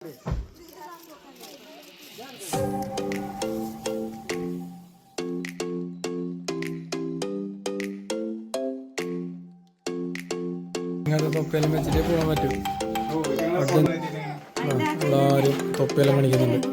ഇങ്ങനത്തെ തൊപ്പിയെല്ലാം വെച്ചിട്ടേ പോകാൻ പറ്റും. എല്ലാവരും തൊപ്പിയെല്ലാം കാണിക്കുന്നുണ്ട്.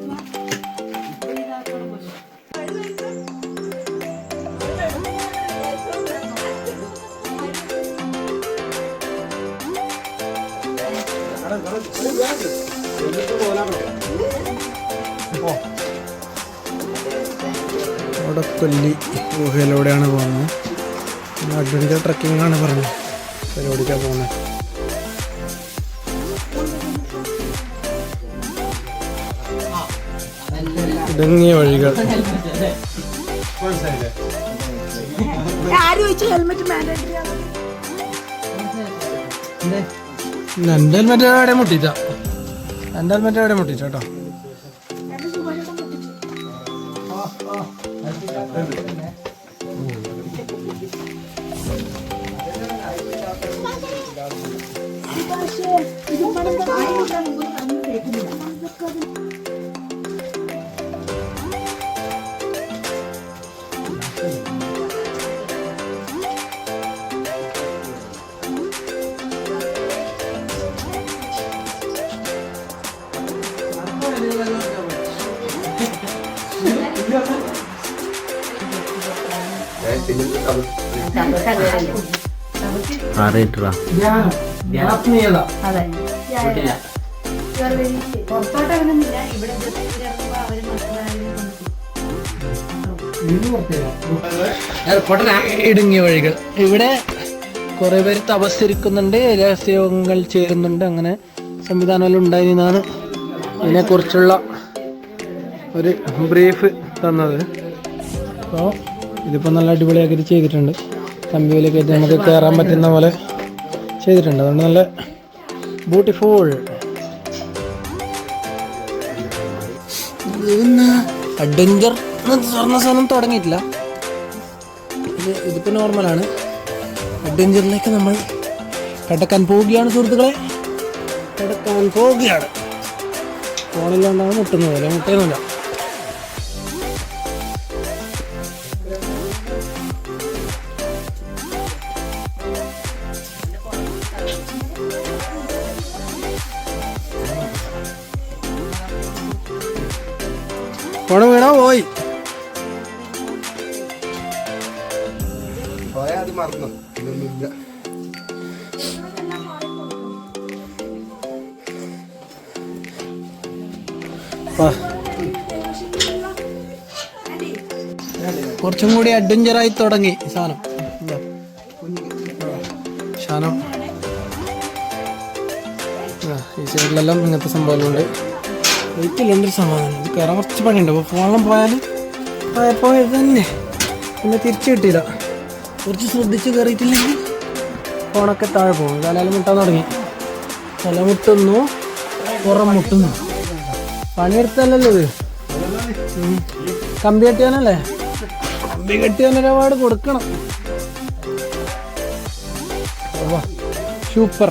അവിടെ കൊല്ലി ഗുഹയിലൂടെയാണ് പോകുന്നത്. അഡ്വഞ്ചർ ട്രക്കിംഗ് ആണ് പറഞ്ഞത്. പരിപാടിക്കാണ് പോകുന്നത്. ഇടുങ്ങിയ വഴികൾ. എൻ്റെ ഹെൽമെറ്റ് എവിടെ മുട്ടിച്ച? എൻ്റെ ഹെൽമെറ്റ് എവിടെ മുട്ടിച്ച കേട്ടോ. ഇടുങ്ങിയ വഴികൾ. ഇവിടെ കുറെ പേര് തപസ്സിരിക്കുന്നുണ്ട്, രഹസ്യങ്ങൾ ചേരുന്നുണ്ട്. അങ്ങനെ സംവിധാനമെല്ലാം ഉണ്ടായിരുന്നാണ് ഇതിനെക്കുറിച്ചുള്ള ഒരു ബ്രീഫ് തന്നത്. അപ്പോൾ ഇതിപ്പോൾ നല്ല അടിപൊളിയാക്കിയിട്ട് ചെയ്തിട്ടുണ്ട്. കമ്പിയിലൊക്കെ നമുക്ക് കയറാൻ പറ്റുന്ന പോലെ ചെയ്തിട്ടുണ്ട്. അതുകൊണ്ട് നല്ല ബ്യൂട്ടിഫുൾ. അഡ്വഞ്ചർ സ്വർണ്ണ സാധനം തുടങ്ങിയിട്ടില്ല. ഇതിപ്പോൾ നോർമലാണ്. അഡ്വഞ്ചറിലേക്ക് നമ്മൾ കടക്കാൻ പോവുകയാണ് സുഹൃത്തുക്കളെ. കടക്കാൻ പോവുകയാണ്. ഫോണില്ലാണ്ടാണ് മുട്ടുന്നത് പോലെ മുട്ടുന്നില്ല. ഫോണ് വീണോ? പോയി അത് മറന്നു. ഇതൊന്നുമില്ല. കുറച്ചും കൂടി അഡ്വഞ്ചറായി തുടങ്ങി സാധനം. ഈ സൈഡിലെല്ലാം ഇങ്ങനത്തെ സംഭവങ്ങളുണ്ട്. വീട്ടിലുണ്ടൊരു സമാധാനം. ഇത് കയറാൻ കുറച്ച് പണിയുണ്ട്. അപ്പോൾ ഫോണെല്ലാം പോയത് തന്നെ പിന്നെ തിരിച്ചു കിട്ടിയില്ല. കുറച്ച് ശ്രദ്ധിച്ച് കയറിയിട്ടില്ലെങ്കിൽ ഫോണൊക്കെ താഴെ പോകും. തലയിൽ മുട്ടാൻ തുടങ്ങി. തല മുട്ടുന്നു, പുറം മുട്ടുന്നു. പണിയെടുത്തല്ലോ ഇത്. കമ്പി കെട്ടിയാനല്ലേ? കമ്പി കെട്ടിയാനൊരു അവാർഡ് കൊടുക്കണം. സൂപ്പർ.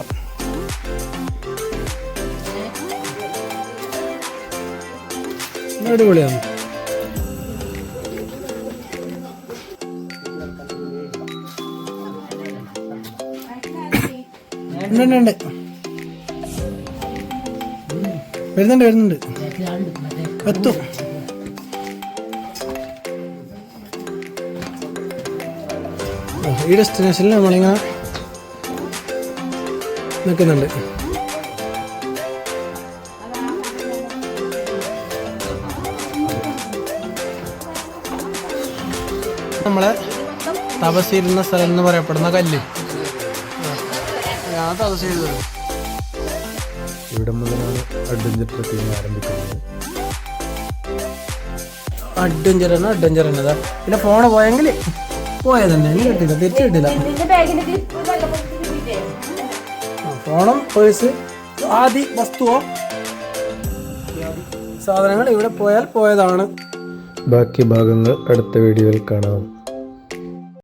അടിപൊളിയാണ്. ഉണ്ട് വരുന്നുണ്ട് എത്തും. ഈ ഡെസ്റ്റിനേഷനിൽ നമ്മളിങ്ങനെ നിൽക്കുന്നുണ്ട്. നമ്മളെ തപസ്സിരുന്ന സ്ഥലം എന്ന് പറയപ്പെടുന്ന കല്ല്. ഞാൻ തപസ് ചെയ്തത് ഇവിടെ മുതലാണ് അഡ്വഞ്ചർ ട്രക്കിംഗ് ആരംഭിക്കുന്നത്. അഡ്വഞ്ചർ എന്നതാ. പിന്നെ ഫോണ് പോയെങ്കിൽ പോയതന്നെ, കിട്ടില്ല, തിരിച്ചു കിട്ടില്ല. ഫോണും പേഴ്സ് ആദി വസ്തുവോ സാധനങ്ങൾ ഇവിടെ പോയാൽ പോയതാണ്. ബാക്കി ഭാഗങ്ങൾ അടുത്ത വീഡിയോയിൽ കാണാം.